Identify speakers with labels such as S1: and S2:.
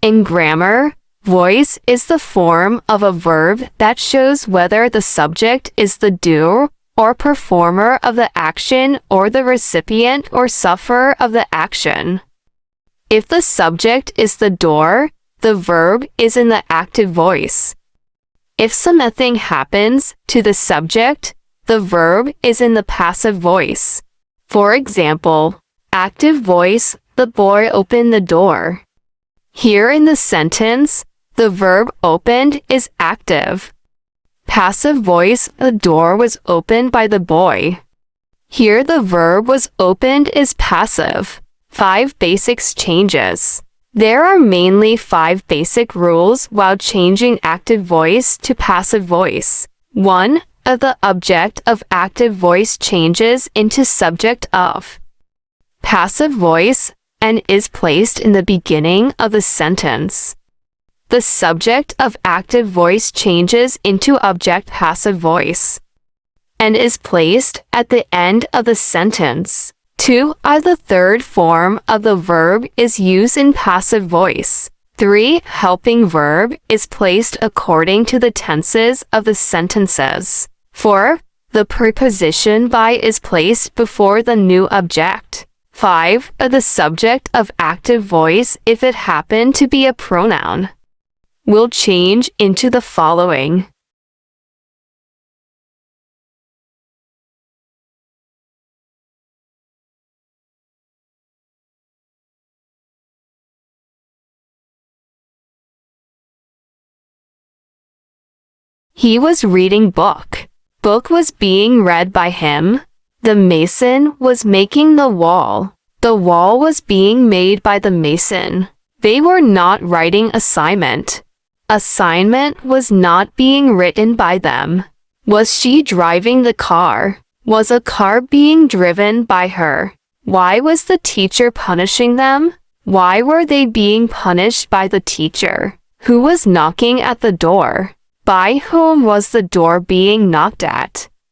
S1: In grammar, voice is the form of a verb that shows whether the subject is the doer or performer of the action or the recipient or sufferer of the action. If the subject is the doer, the verb is in the active voice. If something happens to the subject, the verb is in the passive voice. For example, active voice, the boy opened the door. Here in the sentence, the verb opened is active. Passive voice, the door was opened by the boy. Here the verb was opened is passive. 5 basic changes. There are mainly 5 basic rules while changing active voice to passive voice. 1. The object of active voice changes into subject of passive voice and is placed in the beginning of the sentence. The subject of active voice changes into object passive voice and is placed at the end of the sentence. 2. The third form of the verb is used in passive voice. 3. Helping verb is placed according to the tenses of the sentences. 4. The preposition by is placed before the new object. 5. The subject of active voice, if it happened to be a pronoun, will change into the following. He was reading book. Book was being read by him. The mason was making the wall. The wall was being made by the mason. They were not writing assignment. Assignment was not being written by them. Was she driving the car? Was a car being driven by her? Why was the teacher punishing them? Why were they being punished by the teacher? Who was knocking at the door? By whom was the door being knocked at?